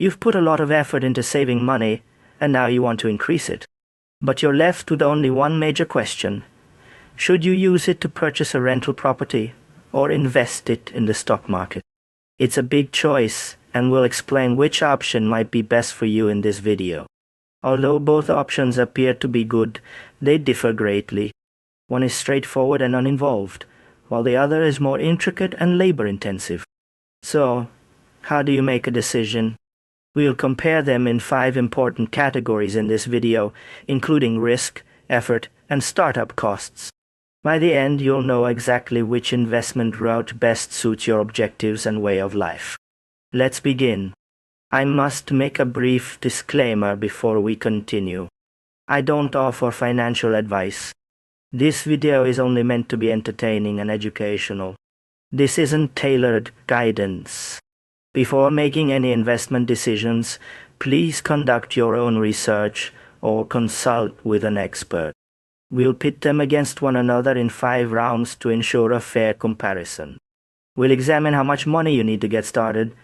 You've put a lot of effort into saving money, and now you want to increase it. But you're left with only one major question. Should you use it to purchase a rental property or invest it in the stock market? It's a big choice, and we'll explain which option might be best for you in this video. Although both options appear to be good, they differ greatly. One is straightforward and uninvolved, while the other is more intricate and labor-intensive. So, how do you make a decision? We'll compare them in 5 important categories in this video, including risk, effort, and startup costs. By the end, you'll know exactly which investment route best suits your objectives and way of life. Let's begin. I must make a brief disclaimer before we continue. I don't offer financial advice. This video is only meant to be entertaining and educational. This isn't tailored guidance. Before making any investment decisions, please conduct your own research or consult with an expert. We'll pit them against one another in 5 rounds to ensure a fair comparison. We'll examine how much money you need to get started,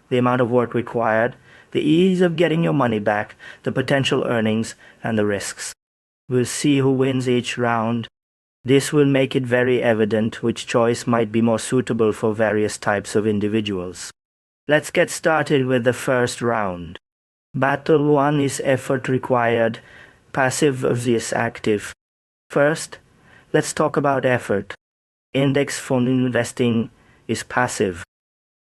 the amount of work required, the ease of getting your money back, the potential earnings, and the risks. We'll see who wins each round. This will make it very evident which choice might be more suitable for various types of individuals. Let's get started with the first round. Battle 1 is effort required, passive versus active. First, let's talk about effort. Index fund investing is passive.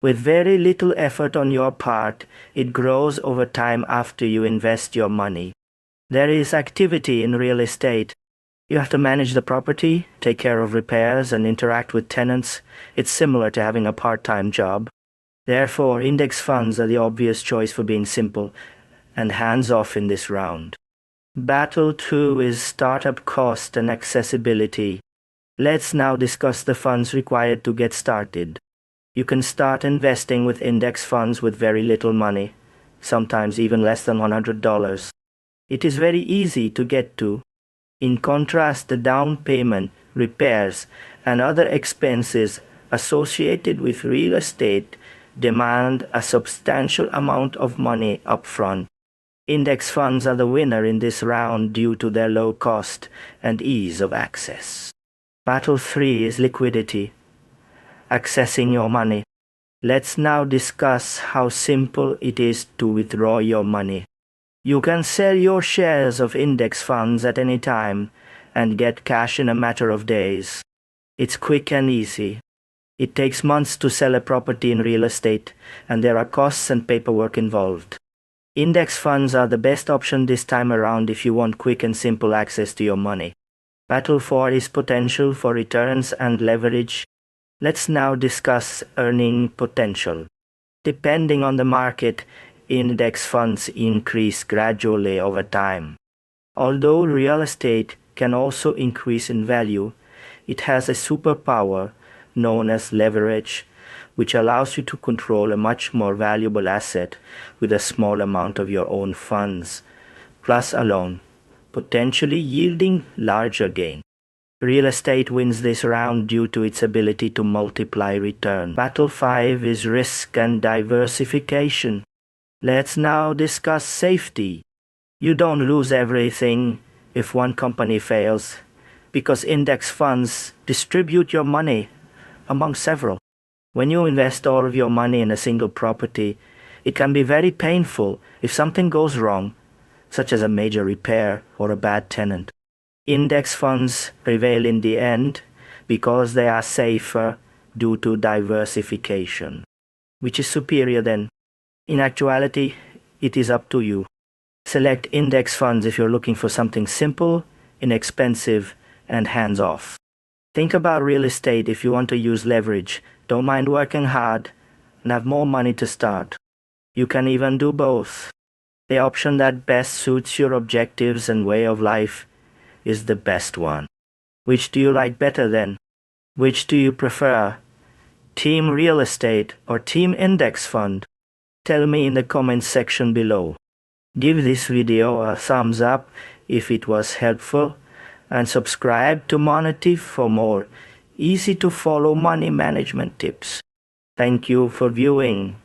With very little effort on your part, it grows over time after you invest your money. There is activity in real estate. You have to manage the property, take care of repairs, and interact with tenants. It's similar to having a part-time job. Therefore, index funds are the obvious choice for being simple and hands-off in this round. Battle 2 is startup cost and accessibility. Let's now discuss the funds required to get started. You can start investing with index funds with very little money, sometimes even less than $100. It is very easy to get to. In contrast, the down payment, repairs, and other expenses associated with real estate demand a substantial amount of money upfront. Index funds are the winner in this round due to their low cost and ease of access. Battle 3 is liquidity, accessing your money. Let's now discuss how simple it is to withdraw your money. You can sell your shares of index funds at any time and get cash in a matter of days. It's quick and easy. It takes months to sell a property in real estate, and there are costs and paperwork involved. Index funds are the best option this time around if you want quick and simple access to your money. Battle 4 is potential for returns and leverage. Let's now discuss earning potential. Depending on the market, index funds increase gradually over time. Although real estate can also increase in value, it has a superpower known as leverage, which allows you to control a much more valuable asset with a small amount of your own funds, plus a loan, potentially yielding larger gain. Real estate wins this round due to its ability to multiply return. Battle 5 is risk and diversification. Let's now discuss safety. You don't lose everything if one company fails, because index funds distribute your money among several. When you invest all of your money in a single property, it can be very painful if something goes wrong, such as a major repair or a bad tenant. Index funds prevail in the end because they are safer due to diversification. Which is superior then? In actuality, it is up to you. Select index funds if you're looking for something simple, inexpensive, and hands-off. Think about real estate if you want to use leverage, don't mind working hard, and have more money to start. You can even do both. The option that best suits your objectives and way of life is the best one. Which do you like better then? Which do you prefer? Team real estate or team index fund? Tell me in the comments section below. Give this video a thumbs up if it was helpful, and subscribe to Monetive for more easy to follow money management tips. Thank you for viewing.